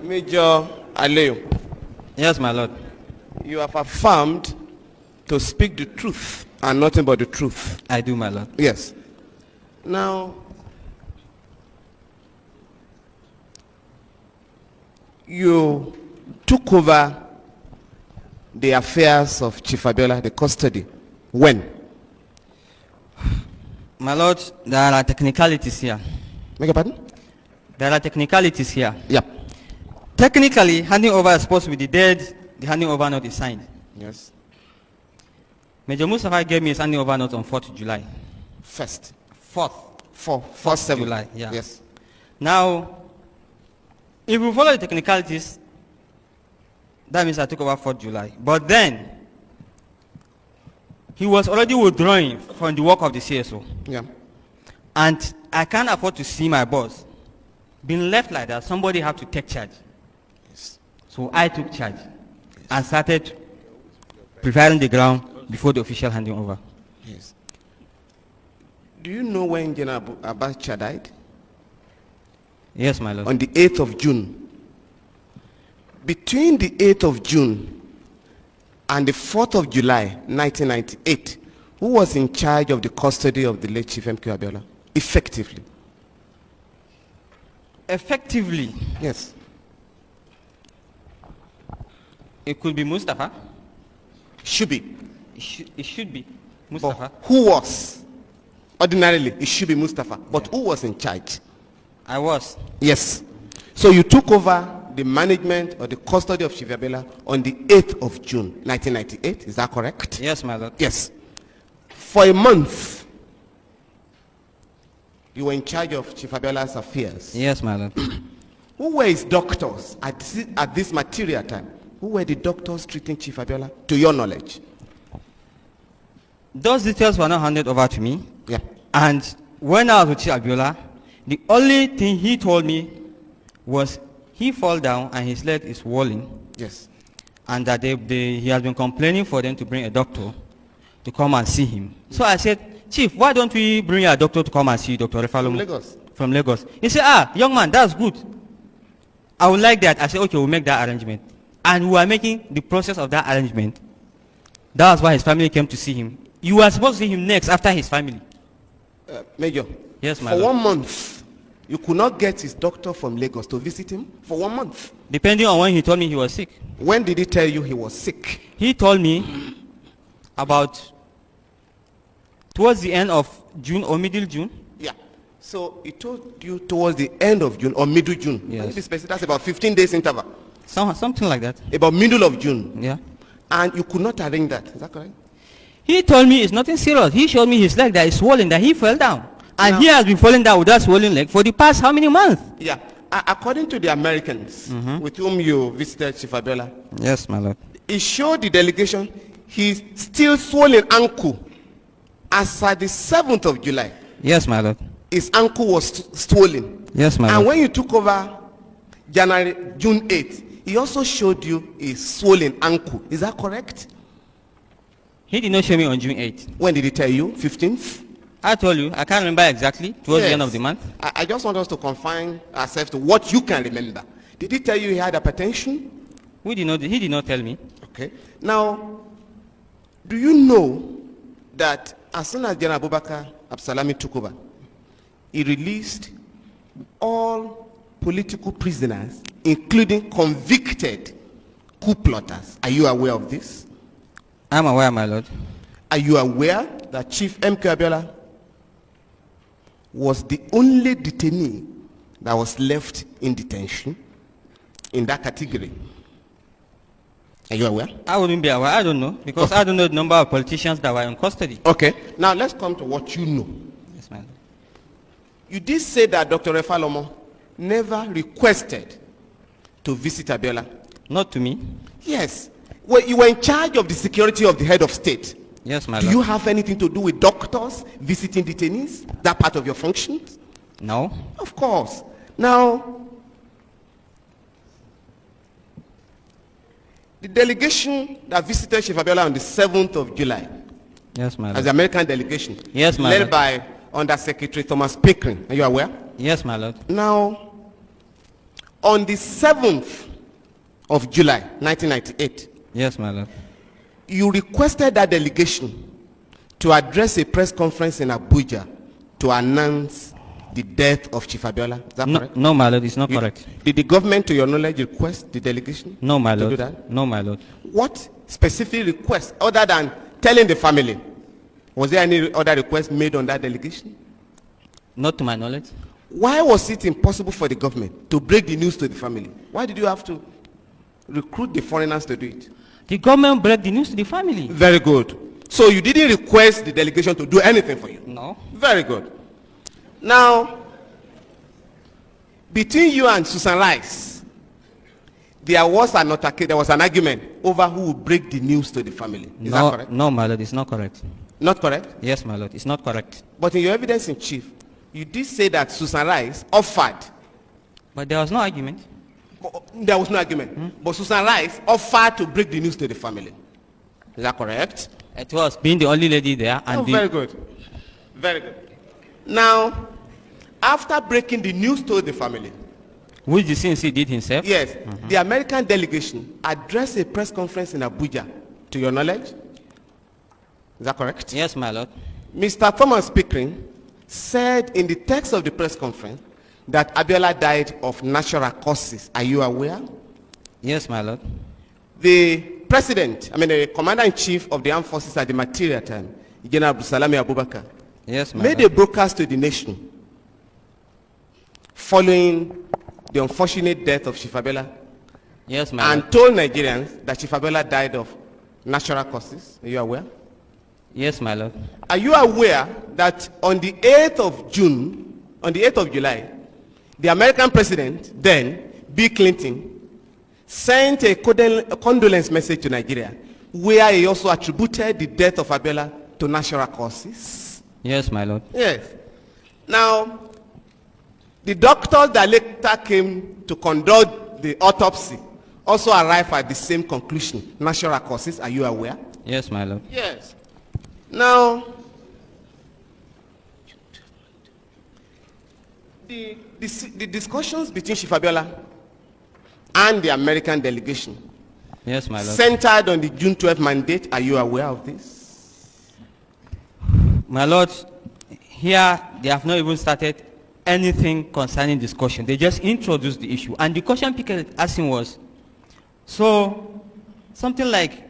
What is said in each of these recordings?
Major Aleo. Yes, my lord. You have affirmed to speak the truth and nothing but the truth. I do, my lord. Yes. Now, you took over the affairs of Chief Abiola, the custody. When? My lord, there are technicalities here. Make a pardon? There are technicalities here. Yep. Technically, handing over is supposed to be the dead, the handing over note is signed. Yes. Major Mustafa gave me his handing over note on 4th July. First. 4th. 4th July, yeah. Yes. Now, if we follow the technicalities, that means I took over 4th July. But then, he was already withdrawing from the work of the CSO. Yeah. And I can't afford to see my boss being left like that. Somebody have to take charge. Yes. So I took charge and started preparing the ground before the official handing over. Yes. Do you know when General Abacha died? Yes, my lord. On the 8th of June. Between the 8th of June and the 4th of July, 1998, who was in charge of the custody of the late Chief MKO Abiola? Effectively. Effectively, Yes. it could be Mustafa. Should be. It should be Mustafa. But who was? Ordinarily, it should be Mustafa. But who was in charge? I was. Yes. So you took over the management or the custody of Chief Abiola on the 8th of June, 1998. Is that correct? Yes, my lord. Yes. For a month, you were in charge of Chief Abiola's affairs. Yes, my lord. Who were his doctors at this material time? Who were the doctors treating Chief Abiola, to your knowledge? Those details were not handed over to me. Yeah. And when I was with Chief Abiola, the only thing he told me was he fell down and his leg is swollen. Yes. And that he has been complaining for them to bring a doctor to come and see him. So I said, Chief, why don't we bring a doctor to come and see Dr. Refalomo? From Lagos. From Lagos. He said, young man, that's good. I would like that. I said, okay, we'll make that arrangement. And we are making the process of that arrangement. That was why his family came to see him. You were supposed to see him next after his family. Major. Yes, my For lord. 1 month, you could not get his doctor from Lagos to visit him for 1 month. Depending on when he told me he was sick. When did he tell you he was sick? He told me about towards the end of June or middle June. Yeah. So he told you towards the end of June or middle June. Yes. That's about 15 days interval. Something like that. About middle of June. Yeah. And you could not arrange that. Is that correct? He told me it's nothing serious. He showed me his leg that is swollen, that he fell down. And Now, he has been falling down with that swollen leg for the past how many months? Yeah. According to the Americans with whom you visited Chief Abiola, Yes, my lord. he showed the delegation his still swollen ankle. As at the 7th of July, Yes, my lord. his ankle was swollen. Yes, my And lord. when you took over June 8th, he also showed you his swollen ankle. Is that correct? He did not show me on June 8th. When did he tell you? 15th? I told you, I can't remember exactly, towards the end of the month. I just want us to confine ourselves to what you can remember. Did he tell you he had hypertension? He did not tell me. Okay. Now, do you know that as soon as General Abubakar Absalami took over, he released all political prisoners, including convicted coup plotters? Are you aware of this? I'm aware, my lord. Are you aware that Chief MKO Abiola was the only detainee that was left in detention in that category? Are you aware? I wouldn't be aware. I don't know. Because I don't know the number of politicians that were in custody. Okay. Now let's come to what you know. Yes, my lord. You did say that Dr. Refalomo never requested to visit Abiola. Not to me. Yes. Well, you were in charge of the security of the head of state. Yes, my Do lord. you have anything to do with doctors visiting detainees? That part of your functions? No. Of course. Now, the delegation that visited Chief Abiola on the 7th of July, Yes, my as lord. the American delegation, Yes, my led lord. by Under Secretary Thomas Pickering, are you aware? Yes, my lord. Now, on the 7th of July, 1998, Yes, my lord. you requested that delegation to address a press conference in Abuja to announce the death of Chief Abiola. Is that No, correct? no, my lord, it's not correct. Did the government, to your knowledge, request the delegation No, my to do lord. that? No, my lord. What specific request, other than telling the family, was there any other request made on that delegation? Not to my knowledge. Why was it impossible for the government to break the news to the family? Why did you have to recruit the foreigners to do it? The government broke the news to the family. Very good. So you didn't request the delegation to do anything for you? No. Very good. Now, between you and Susan Rice, there was an argument over who would break the news to the family. Is that correct? No, my lord, it's not correct. Not correct? Yes, my lord, it's not correct. But in your evidence in chief, you did say that Susan Rice offered. But there was no argument. There was no argument. But Susan Rice offered to break the news to the family. Is that correct? It was being the only lady there, and Very good. Very good. Now, after breaking the news to the family, which the CNC did himself. yes, the American delegation addressed a press conference in Abuja, to your knowledge. Is that correct? Yes, my lord. Mr. Thomas Pickering said in the text of the press conference that Abiola died of natural causes. Are you aware? Yes, my lord. The the commander-in-chief of the armed forces at the material time, General Abdulsalami Abubakar, Yes, my made lord. a broadcast to the nation following the unfortunate death of Chief Abiola Yes, my and lord. told Nigerians that Chief Abiola died of natural causes. Are you aware? Yes, my lord. Are you aware that on the 8th of June, on the 8th of July, the American president, then, Bill Clinton, sent a condolence message to Nigeria where he also attributed the death of Abiola to natural causes? Yes, my lord. Yes. Now, the doctors that later came to conduct the autopsy also arrived at the same conclusion, natural causes. Are you aware? Yes, my lord. Yes. Now, the discussions between Chief Abiola and the American delegation Yes, my lord. centered on the June 12th mandate. Are you aware of this? My lord, here they have not even started anything concerning discussion. They just introduced the issue. And the question people asking was, so, something like,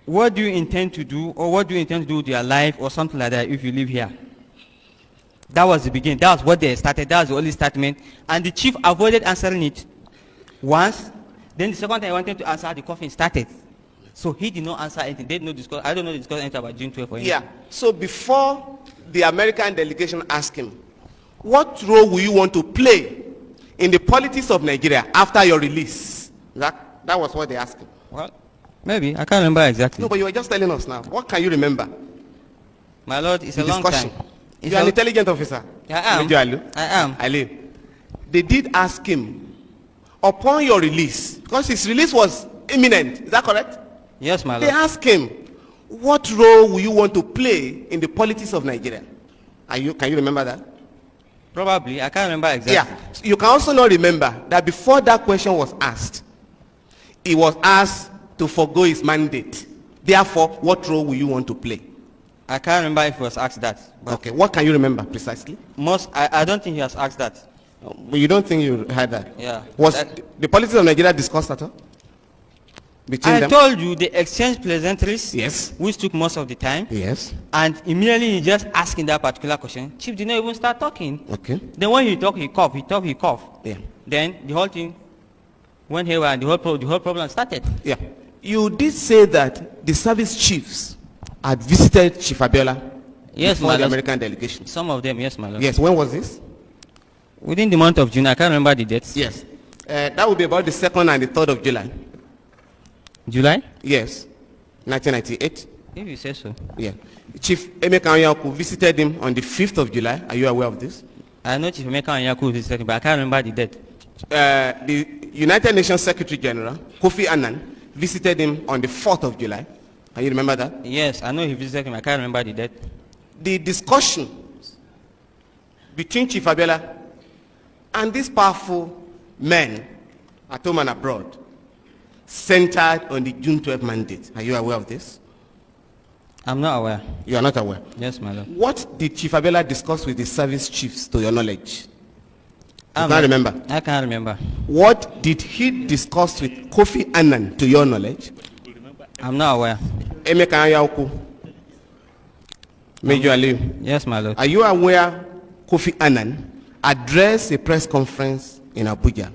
what do you intend to do, or what do you intend to do with your life, or something like that if you live here? That was the beginning. That was what they started. That was the only statement. And the chief avoided answering it once. Then the second time he wanted to answer, the coughing started. So he did not answer anything. They did not discuss. I don't know discuss anything about June 12th or anything. Yeah. So before the American delegation asked him, what role will you want to play in the politics of Nigeria after your release? That was what they asked him. Well, maybe. I can't remember exactly. No, but you were just telling us now. What can you remember? My lord, it's a The long discussion. time. You're an intelligent officer. I am. Major Alu. I am. Ali. They did ask him, upon your release, because his release was imminent. Is that correct? Yes, my They lord. asked him, what role will you want to play in the politics of Nigeria? Can you remember that? Probably. I can't remember exactly. Yeah. You can also not remember that before that question was asked, he was asked to forgo his mandate. Therefore, what role will you want to play? I can't remember if he was asked that. But Okay. What can you remember precisely? I don't think he has asked that. You don't think you had that? Yeah. Was That- the politics of Nigeria discussed at all? Between I them? told you they exchanged pleasantries, Yes. which took most of the time. Yes. And immediately he just asking that particular question. Chief did not even start talking. Okay. Then when he talked, he coughed. He talked, he coughed. Yeah. Then the whole thing went haywire and the whole problem started. Yeah. You did say that the service chiefs had visited Chief Abiola Yes, before my the lord. American delegation. Some of them, yes, my lord. Yes. When was this? Within the month of June, I can't remember the dates. Yes. That would be about the 2nd and the 3rd of July. July? Yes. 1998. If you say so. Yeah. Chief Emeka Onyaku visited him on the 5th of July. Are you aware of this? I know Chief Emeka Onyaku visited him, but I can't remember the date. The United Nations Secretary General, Kofi Annan, visited him on the 4th of July. Can you remember that? Yes, I know he visited him. I can't remember the date. The discussion between Chief Abiola and these powerful men at home and abroad centered on the June 12 mandate. Are you aware of this? I'm not aware. You are not aware? Yes, my lord. What did Chief Abiola discuss with the service chiefs, to your knowledge? You I'm can't not- remember. I can't remember. What did he discuss with Kofi Annan, to your knowledge? I'm not aware. Emeka Anyaoku, Major Aliyu, Yes, my lord. are you aware Kofi Annan addressed a press conference in Abuja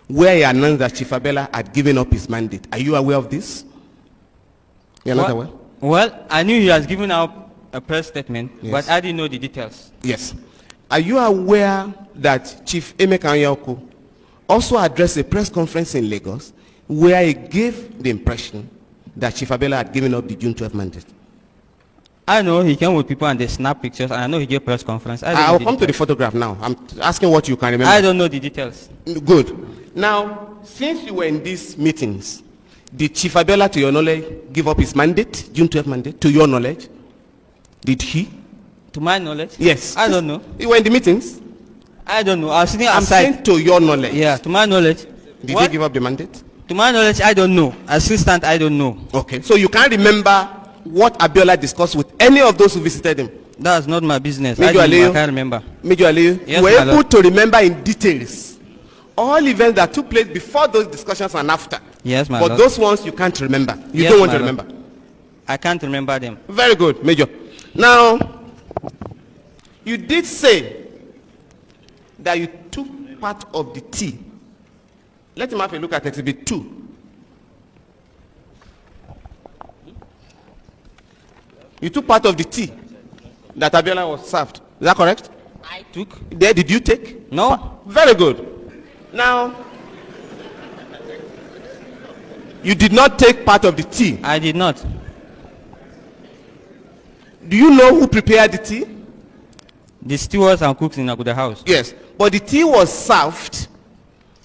where he announced that Chief Abiola had given up his mandate? Are you aware of this? You're not aware? Well, I knew he has given out a press statement, Yes. but I didn't know the details. Yes. Are you aware that Chief Emeka Anyaoku also addressed a press conference in Lagos where he gave the impression that Chief Abiola had given up the June 12 mandate? I know he came with people and they snap pictures, and I know he gave press conference. I don't know I'll the come to the details. photograph now. I'm asking what you can remember. I don't know the details. Good. Now, since you were in these meetings, did Chief Abiola, to your knowledge, give up his mandate, June 12 mandate, to your knowledge? Did he? To my knowledge? Yes. I don't know. You were in the meetings? I don't know. I was sitting I'm outside. saying to your knowledge. Yeah, to my knowledge. Did What? he give up the mandate? To my knowledge, I don't know. Assistant, I don't know. Okay. So you can't remember what Abiola discussed with any of those who visited him? That's not my business. Major I Aliyu? can't remember. Major Aliyu, Yes, you were my able lord. to remember in details all events that took place before those discussions and after. Yes, my But lord. those ones you can't remember. You Yes, don't want my to lord. remember. I can't remember them. Very good, Major. Now, you did say that you took part of the tea. Let him have a look at Exhibit 2. You took part of the tea that Abiola was served. Is that correct? I took? There, did you take? No. Very good. Now, you did not take part of the tea. I did not. Do you know who prepared the tea? The stewards and cooks in Aguda House. Yes. But the tea was served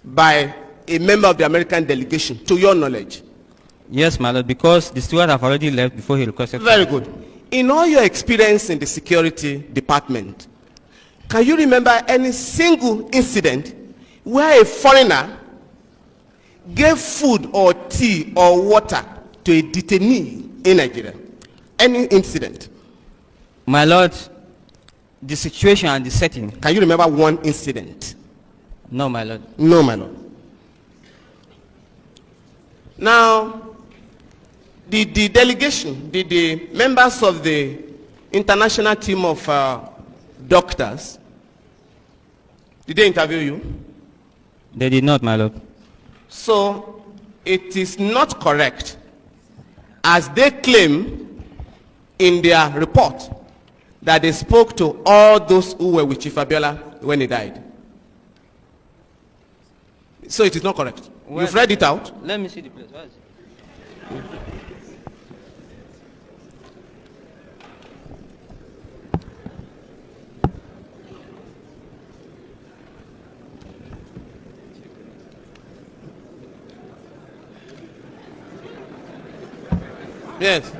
by a member of the American delegation, to your knowledge. Yes, my lord, because the steward have already left before he requested. Very good. In all your experience in the security department, can you remember any single incident where a foreigner gave food or tea or water to a detainee in Nigeria? Any incident? My lord, the situation and the setting. Can you remember one incident? No, my lord. No, my lord. Now, the delegation, the members of the international team of doctors, did they interview you? They did not, my lord. So, it is not correct, as they claim in their report, that they spoke to all those who were with Chief Abiola when he died. So it is not correct. Well, you've read it out. Let me see the place. Where is it? Yes.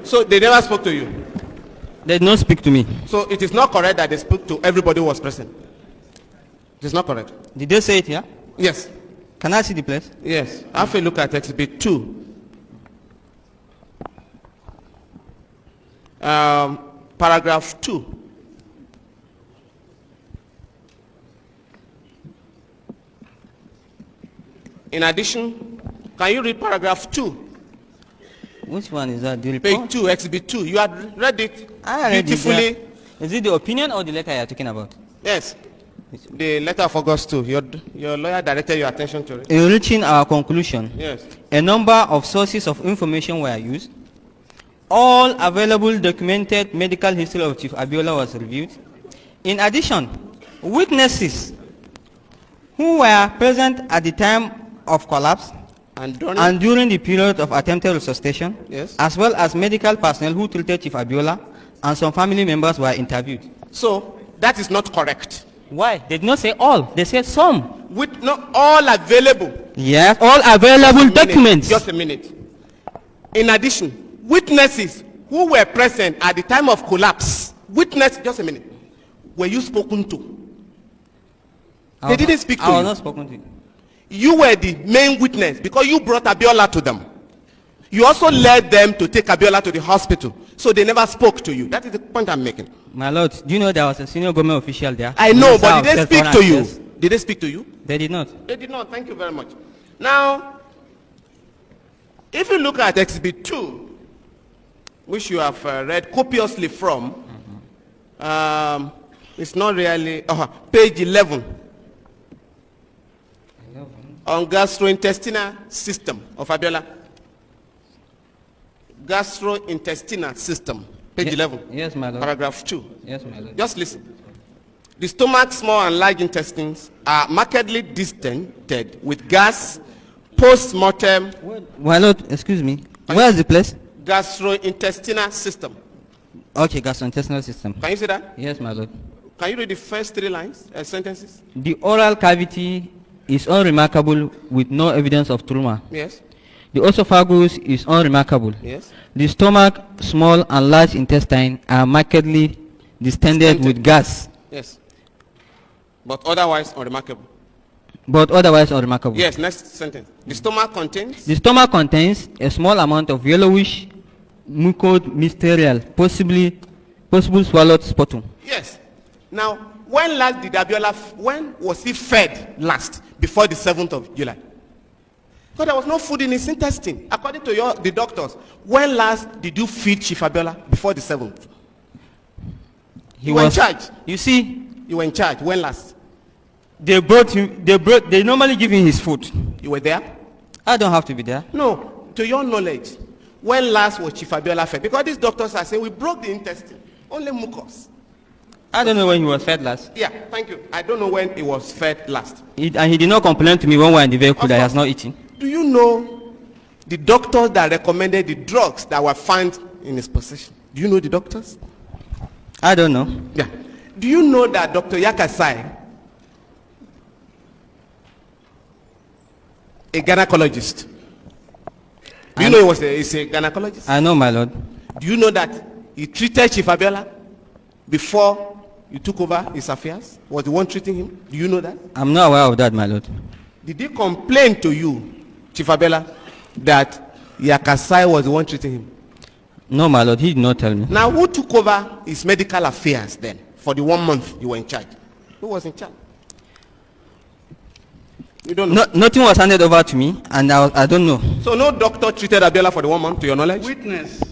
So they never spoke to you. They did not speak to me. So it is not correct that they spoke to everybody who was present. It is not correct. Did they say it here? Yes. Can I see the place? Yes. Have a look at Exhibit 2. Paragraph 2. In addition, can you read paragraph 2? Which one is that? The report? Page 2, Exhibit 2. You had read it I read it, beautifully. yeah. Is it the opinion or the letter you are talking about? Yes. The letter of August 2. Your lawyer directed your attention to it. In reaching our conclusion, Yes. a number of sources of information were used. All available documented medical history of Chief Abiola was reviewed. In addition, witnesses who were present at the time of collapse And during, and during the period of attempted resuscitation, Yes. as well as medical personnel who treated Chief Abiola and some family members were interviewed. so that is not correct. Why? They did not say all. They said some. with no all available. Yes, all available documents. Just a minute. In addition, witnesses who were present at the time of collapse, just a minute, were you spoken to? They didn't speak to you. I was not spoken to. You were the main witness because you brought Abiola to them. You also led them to take Abiola to the hospital. So they never spoke to you. That is the point I'm making. My lord, do you know there was a senior government official there? I know, but did they speak to you? Did they speak to you? They did not. They did not. Thank you very much. Now, if you look at Exhibit 2, which you have read copiously from, it's not really, page 11. On gastrointestinal system of Abiola. Gastrointestinal system, page 11. Yes, my lord. Paragraph 2. Yes, my lord. Just listen. The stomach, small and large intestines are markedly distended with gas post-mortem. My lord, excuse me. Where is the place? Gastrointestinal system. Okay, gastrointestinal system. Can you see that? Yes, my lord. Can you read the first 3 lines, sentences? The oral cavity is unremarkable with no evidence of trauma. Yes. The esophagus is unremarkable. Yes. The stomach, small and large intestine are markedly distended with gas. Yes. But otherwise unremarkable. But otherwise unremarkable. Yes, next sentence. The stomach contains? The stomach contains a small amount of yellowish mucous material, possible swallowed sputum. Yes. Now, when last did Abiola, when was he fed last? Before the 7th of July. Because there was no food in his intestine. According to the doctors, when last did you feed Chief Abiola? Before the 7th. You were in charge. You see, you were in charge. When last? They brought him, they normally give him his food. You were there? I don't have to be there. No. To your knowledge, when last was Chief Abiola fed? Because these doctors are saying we broke the intestine. Only mucus. I don't know when he was fed last. Yeah, thank you. I don't know when he was fed last. And he did not complain to me when we were in the vehicle that he has not eaten. Do you know the doctors that recommended the drugs that were found in his possession? Do you know the doctors? I don't know. Yeah. Do you know that Dr. Yakasai, a gynecologist, do you know he was a gynecologist? I know, my lord. Do you know that he treated Chief Abiola before you took over his affairs? Was the one treating him? Do you know that? I'm not aware of that, my lord. Did he complain to you, Chief Abiola, that Yakasai was the one treating him? No, my lord, he did not tell me. Now, who took over his medical affairs then, for the 1 month you were in charge? Who was in charge? You don't know? No, nothing was handed over to me, and I don't know. So no doctor treated Abiola for the 1 month, to your knowledge? Witness,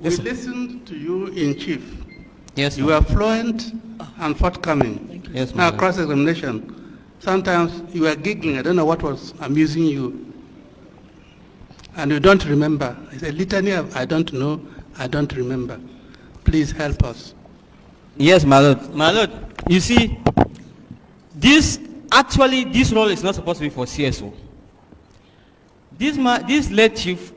Yes, we listened to you in chief. Yes, You were fluent and forthcoming. Yes, now, ma'am. cross-examination. Sometimes you were giggling. I don't know what was amusing you. And you don't remember. It's a litany of I don't know, I don't remember. Please help us. Yes, my lord. My lord, you see, this role is not supposed to be for CSO. This late chief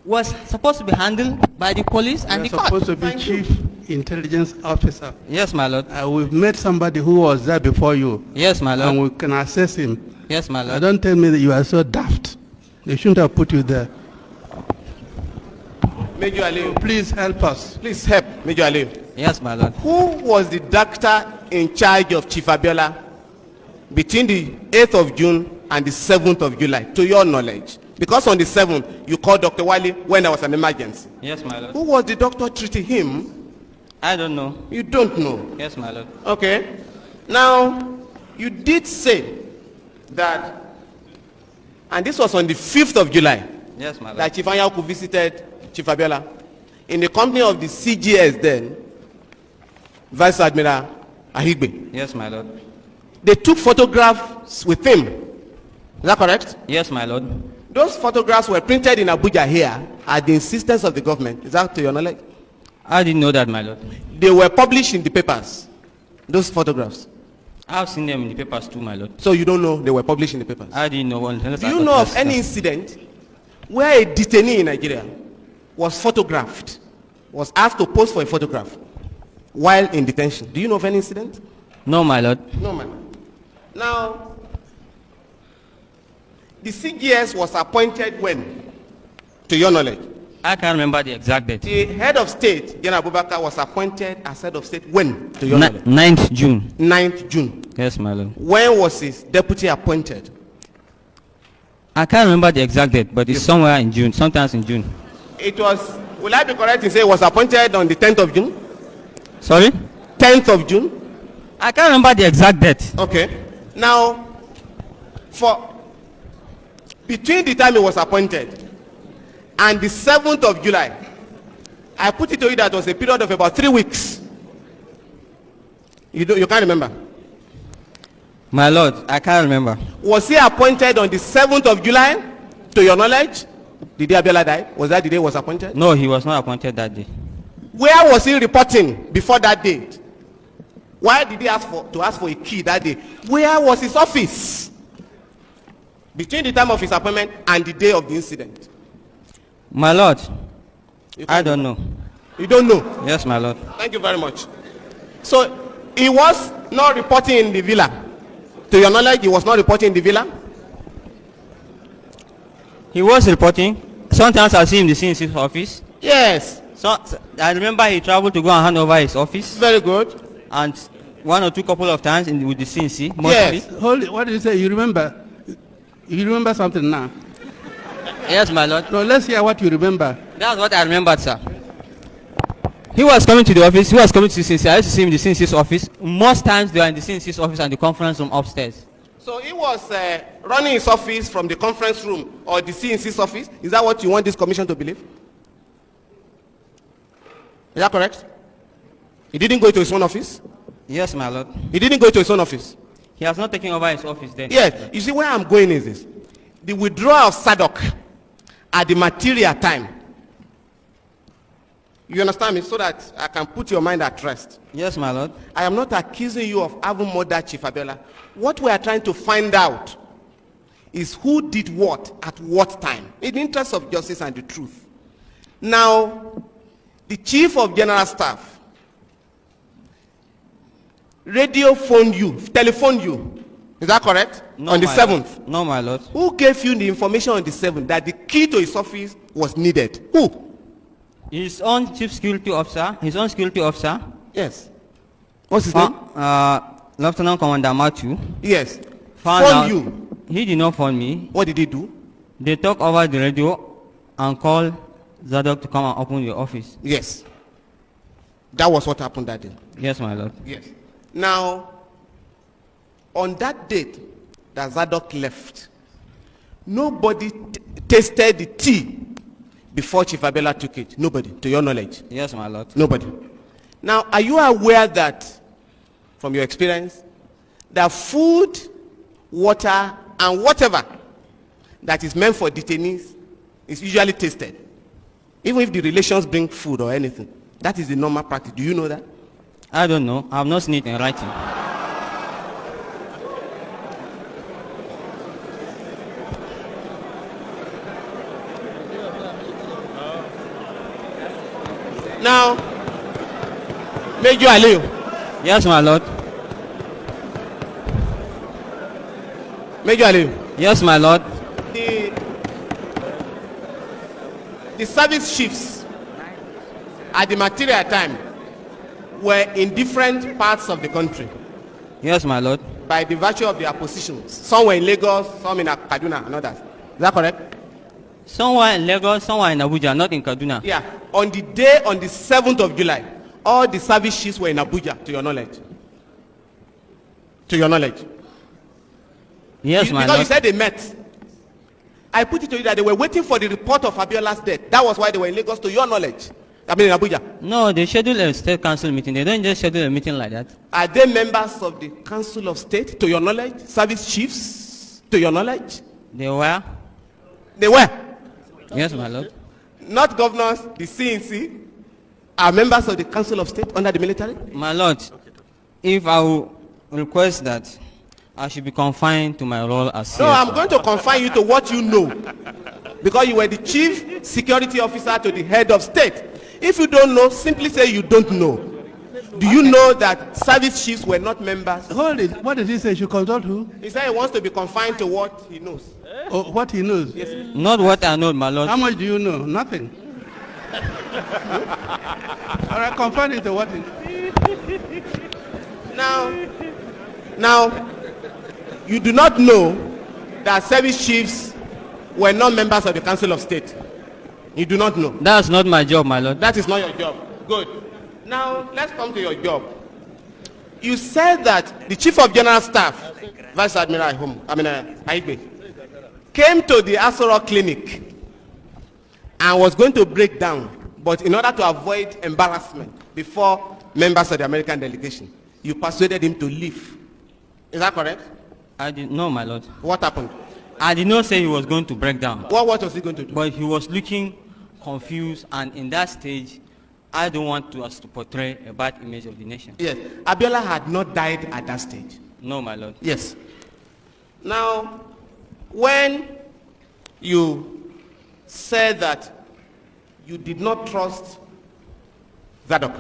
was supposed to be handled by the police and You're the court. supposed to be chief intelligence officer. Yes, my lord. We've met somebody who was there before you. Yes, my lord. And we can assess him. Yes, my Now, lord. don't tell me that you are so daft. They shouldn't have put you there. Major Aliyu. Please help us. Please help, Major Aliyu. Yes, my lord. Who was the doctor in charge of Chief Abiola between the 8th of June and the 7th of July, to your knowledge? Because on the 7th, you called Dr. Wali when there was an emergency. Yes, my lord. Who was the doctor treating him? I don't know. You don't know. Yes, my lord. Okay. Now, you did say that, and this was on the 5th of July, Yes, my lord. that Chief Anyaku visited Chief Abiola in the company of the CGS then, Vice Admiral Ahigbe. Yes, my lord. They took photographs with him. Is that correct? Yes, my lord. Those photographs were printed in Abuja here at the insistence of the government. Is that to your knowledge? I didn't know that, my lord. They were published in the papers, those photographs. I've seen them in the papers too, my lord. So you don't know they were published in the papers? I didn't know. Do you know of any incident where a detainee in Nigeria was photographed, was asked to pose for a photograph while in detention? Do you know of any incident? No, my lord. No, man. Now, The CGS was appointed when, to your knowledge? I can't remember the exact date. The head of state, General Abubakar, was appointed as head of state when, to your knowledge? 9th June. 9th June. Yes, my lord. When was his deputy appointed? I can't remember the exact date, but it's somewhere in June, sometimes in June. It was, will I be correct in saying it was appointed on the 10th of June? Sorry? 10th of June? I can't remember the exact date. Okay. Now, between the time he was appointed and the 7th of July, I put it to you that was a period of about 3 weeks. You can't remember? My lord, I can't remember. Was he appointed on the 7th of July, to your knowledge? The day Abiola died? Was that the day he was appointed? No, he was not appointed that day. Where was he reporting before that date? Why did he ask for a key that day? Where was his office between the time of his appointment and the day of the incident? My lord, I don't know. You don't know? Yes, my lord. Thank you very much. So he was not reporting in the villa. To your knowledge, he was not reporting in the villa? He was reporting. Sometimes I see him in the CNC's office. Yes. So I remember he traveled to go and hand over his office. Very good. And one or two couple of times with the CNC, mostly. Yes. Hold it. What did you say? You remember? You remember something now? Yes, my lord. No, let's hear what you remember. That's what I remembered, sir. He was coming to the office. He was coming to the CNC. I used to see him in the CNC's office. Most times they were in the CNC's office and the conference room upstairs. So he was running his office from the conference room or the CNC's office. Is that what you want this commission to believe? Is that correct? He didn't go to his own office? Yes, my lord. He didn't go to his own office? He has not taken over his office then. Yes. You see, where I'm going is this. The withdrawal of SADC at the material time. You understand me? So that I can put your mind at rest. Yes, my lord. I am not accusing you of having murdered Chief Abiola. What we are trying to find out is who did what at what time, in the interest of justice and the truth. Now, the Chief of General Staff telephoned you. Is that correct? No, on the my 7th? lord. No, my lord. Who gave you the information on the 7th that the key to his office was needed? Who? His own chief security officer, Yes. What's his name? Lieutenant Commander Matthew. Yes. Found Phone out. you. He did not phone me. What did he do? They talk over the radio and call Zadok to come and open the office. Yes. That was what happened that day. Yes, my lord. Yes. Now, on that date that Zadok left, nobody tasted the tea before Chief Abiola took it. Nobody, to your knowledge. Yes, my lord. Nobody. Now, are you aware that, from your experience, that food, water, and whatever that is meant for detainees is usually tasted? Even if the relations bring food or anything. That is the normal practice. Do you know that? I don't know. I have not seen it in writing. Now, Major Aliu. Yes, my lord. Major Aliu. Yes, my lord. The service chiefs at the material time were in different parts of the country. Yes, my lord. By the virtue of their positions. Some were in Lagos, some in Kaduna, and others. Is that correct? Somewhere in Lagos, somewhere in Abuja, not in Kaduna. Yeah. On the 7th of July, all the service chiefs were in Abuja, to your knowledge. To your knowledge. Yes, my because lord. you said they met. I put it to you that they were waiting for the report of Abiola's death. That was why they were in Lagos, to your knowledge. I mean in Abuja. No, they schedule a state council meeting. They don't just schedule a meeting like that. Are they members of the Council of State, to your knowledge? Service chiefs, to your knowledge? They were? They were. Yes, my lord. Not governors, the CNC, are members of the Council of State under the military? My lord, if I will request that I should be confined to my role as No, CFO. I'm going to confine you to what you know. Because you were the chief security officer to the head of state. If you don't know, simply say you don't know. Do you know that service chiefs were not members? Hold it. What did he say? You should consult who? He said he wants to be confined to what he knows. Oh, what he knows? Yes. Not what I know, my lord. How much do you know? Nothing. All right, confirm it to what he... Now, you do not know that service chiefs were not members of the Council of State. You do not know. That's not my job, my lord. That is not your job. Good. Now, let's come to your job. You said that the Chief of General Staff, Vice Admiral Aigbe, came to the Asoro Clinic and was going to break down, but in order to avoid embarrassment before members of the American delegation, you persuaded him to leave. Is that correct? I didn't know, my lord. What happened? I did not say he was going to break down. What was he going to do? But he was looking confused, and in that stage, I don't want us to portray a bad image of the nation. Yes. Abiola had not died at that stage. No, my lord. Yes. Now, when you said that you did not trust Zadok,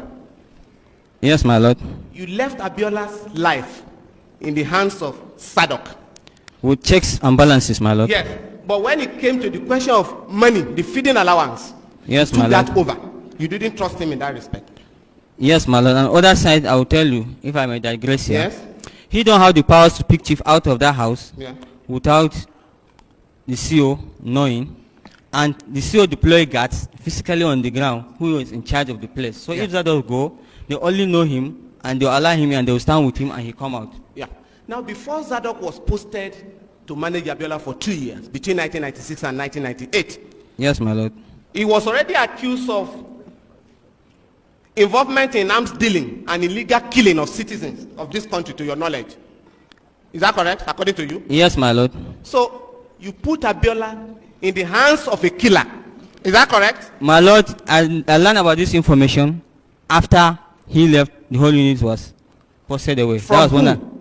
Yes, my lord. you left Abiola's life in the hands of Zadok. With checks and balances, my lord. Yes. But when it came to the question of money, the feeding allowance, Yes, you took my that lord. over. You didn't trust him in that respect. Yes, my lord. On the other side, I will tell you, if I may digress here. Yes. He don't have the powers to pick chief out of that house Yeah. without the CO knowing, and the CO deploy guards physically on the ground who is in charge of the place. So Yeah. if that does go, they only know him and they allow him and they will stand with him and he come out. Yeah. Now, before Zadok was posted to manage Abiola for 2 years, between 1996 and 1998, Yes, my lord. he was already accused of involvement in arms dealing and illegal killing of citizens of this country, to your knowledge. Is that correct, according to you? Yes, my lord. So, you put Abiola in the hands of a killer. Is that correct? My lord, I learned about this information after he left. The whole unit was posted away. From that was when who?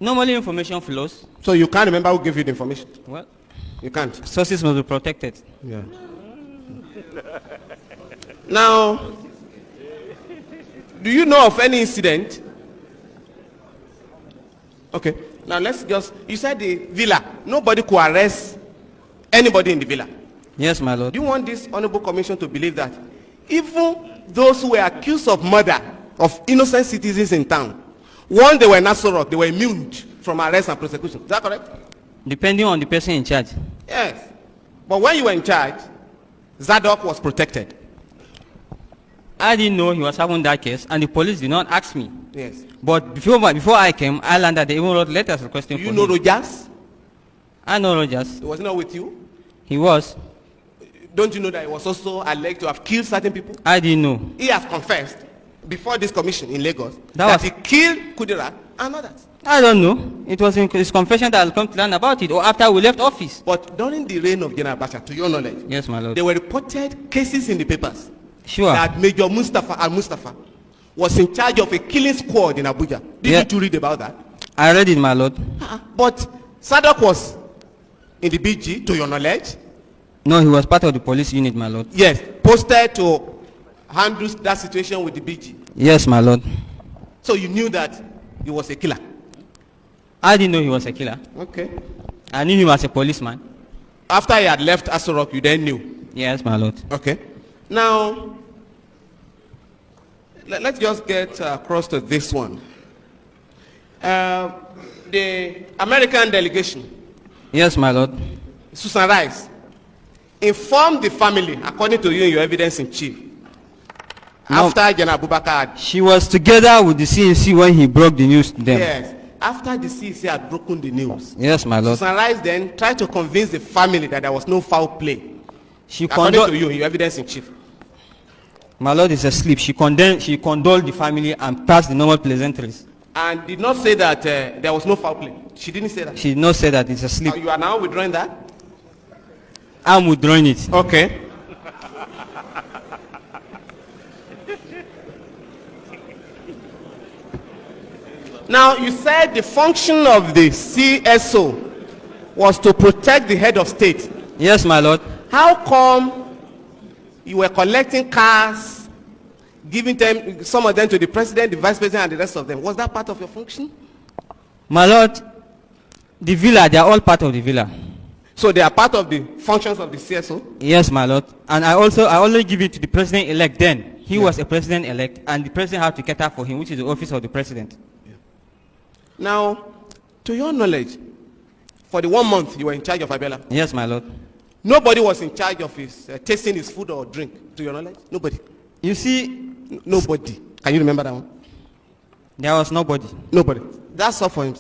normally information flows. So, you can't remember who gave you the information? Well, You can't. sources must be protected. Yeah. Now, do you know of any incident? Okay. Now let's just, you said the villa. Nobody could arrest anybody in the villa. Yes, my lord. Do you want this honorable commission to believe that even those who were accused of murder of innocent citizens in town, once they were in Asoro, they were immune from arrest and prosecution? Is that correct? Depending on the person in charge. Yes. But when you were in charge, Zadok was protected. I didn't know he was having that case, and the police did not ask me. Yes. But before I came, I learned that they even wrote letters requesting Do for you know him. Rogers? I know Rogers. He was not with you? He was. Don't you know that he was also alleged to have killed certain people? I didn't know. He has confessed before this commission in Lagos That that was- he killed Kudira and others. I don't know. It was in his confession that I'll come to learn about it, or after we left office. But during the reign of General Abacha, to your knowledge, Yes, my lord. there were reported cases in the papers Sure. that Major Mustafa al-Mustafa was in charge of a killing squad in Abuja. Did Yeah. you two read about that? I read it, my lord. But Sadok was in the BG, to your knowledge. No, he was part of the police unit, my lord. Yes, posted to handle that situation with the BG. Yes, my lord. So you knew that he was a killer. I didn't know he was a killer. Okay. I knew him as a policeman. After he had left Asorok, you then knew. Yes, my lord. Okay. Now, let's just get across to this one. The American delegation, Yes, my lord. Susan Rice, informed the family, according to you in your evidence in chief, No. after General Abubakar had, She was together with the CNC when he broke the news to them. yes, after the CEC had broken the news, Yes, my lord. Susan Rice then tried to convince the family that there was no foul play, She according to condoled. you in your evidence in chief. My lord is asleep. She condoled the family and passed the normal pleasantries. And did not say that there was no foul play. She didn't say that. She did not say that it's asleep. You are now withdrawing that? I'm withdrawing it. Okay. Now, you said the function of the CSO was to protect the head of state. Yes, my lord. How come you were collecting cars, giving them, some of them to the president, the vice president, and the rest of them? Was that part of your function? My lord, the villa, they are all part of the villa. So they are part of the functions of the CSO? Yes, my lord. And I only give it to the president-elect then. He was a president-elect, and the president had to cater for him, which is the office of the president. Now, to your knowledge, for the 1 month you were in charge of Abiola, Yes, my lord. nobody was in charge of his tasting his food or drink, to your knowledge? Nobody. You see, Nobody. Can you remember that one? there was nobody. Nobody. That's all for him.